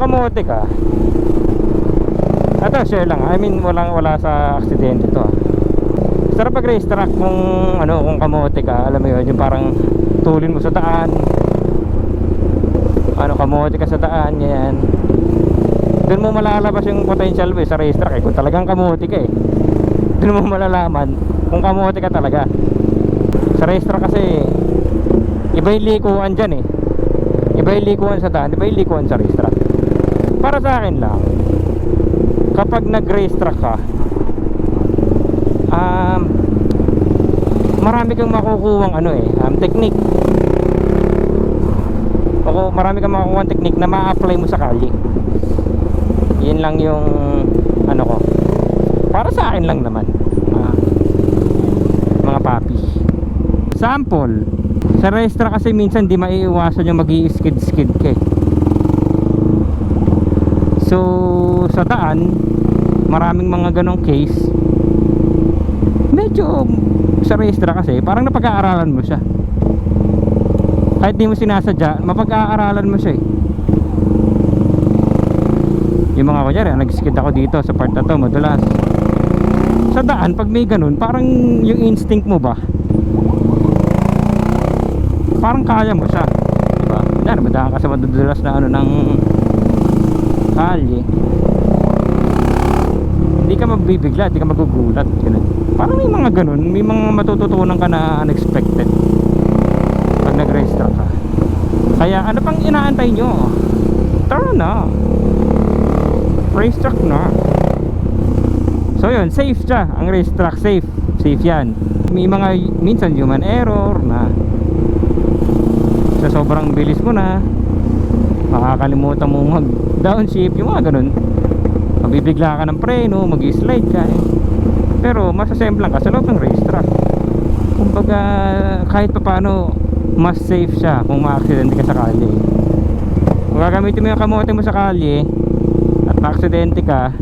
kamote ka, ito share lang, I mean wala sa aksidente to. Sarap pag racetrack kung ano, kung kamote ka, alam mo yun, yung parang tulin mo sa daan, ano, kamote ka sa daan, yan. Doon mo malalabas yung potential mo sa racetrack eh, kung talagang kamote ka eh. Doon mo malalaman kung kamote ka talaga. Sa racetrack kasi iba yung likuan dyan eh, iba yung likuan sa daan, iba yung likuan sa racetrack. Para sa akin lang, kapag nag racetrack ka, marami kang makukuhang ano eh, technique. O marami kang makukuhang technique na ma-apply mo sa kalye. Yun lang yung ano ko, para sa akin lang naman, mga papi. Sample, sa racetrack kasi minsan di maiiwasan yung mag-i-skid-skid ka eh. So sa daan, maraming mga ganong case. Medyo sa racetrack kasi parang napag-aaralan mo siya. Kahit di mo sinasadya, mapag-aaralan mo siya eh. Yung mga kunyari, nag-skid ako dito sa part na to, madalas sa daan, pag may ganun, parang yung instinct mo ba, parang kaya mo siya, diba? Yan, madaan ka sa madudulas na ano ng kalye, hindi ka mabibigla, hindi ka magugulat, ganun. Parang may mga ganun, may mga matututunan ka na unexpected pag nag-racetrack ka. Kaya ano pang inaantay nyo? Tara na, racetrack na. So yun, safe siya, ang racetrack, safe yan. May mga minsan human error na sa sobrang bilis mo na makakalimutan mo mag downshift, yung mga ganun, mabibigla ka ng preno, mag-slide ka eh. Pero masasemplang ka sa loob ng racetrack. Kumbaga kahit pa paano mas safe siya kung ma-aksidente ka sa kalye. Kung gagamitin mo yung kamote mo sa kalye at ma-aksidente ka,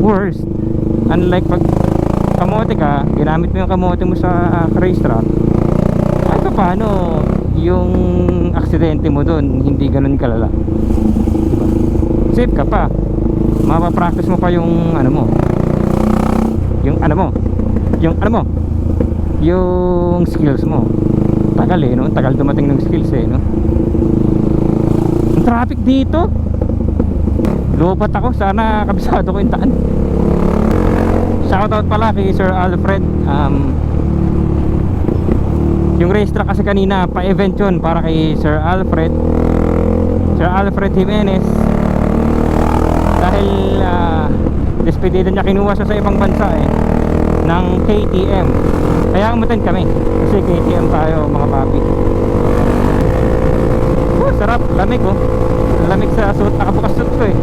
worst. Unlike pag kamote ka, ginamit mo yung kamote mo sa racetrack, kahit pa paano yung aksidente mo dun hindi ganun kalala, diba? Safe ka pa, mapapractice mo pa yung ano mo, yung skills mo. Tagal eh, no? Tagal dumating ng skills eh, no? Ang traffic dito, lupat ako, sana kabisado ko yung daan. Shoutout pala kay Sir Alfred. Yung racetrack kasi kanina pa-event yun para kay Sir Alfred Jimenez. Dahil despedida niya, kinuha siya sa ibang bansa eh, ng KTM. Kaya umutin kami kasi KTM tayo mga papi. Oh, sarap, lamig oh. Lamig sa suit, nakabukas suit ko eh.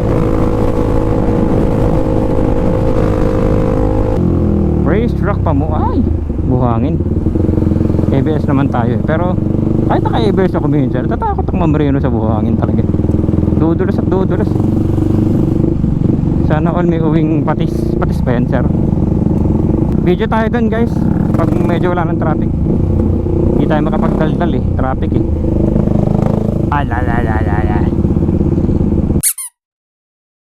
Racetrack pa mo, ay buhangin. ABS naman tayo eh. Pero kahit naka-ABS ako minsan, natatakot ang mamreno sa buhangin talaga. Dudulas at dudulas. Sana all may uwing patis Spencer. Video tayo dun guys pag medyo wala ng traffic. Hindi tayo makapagdaldal eh, traffic eh.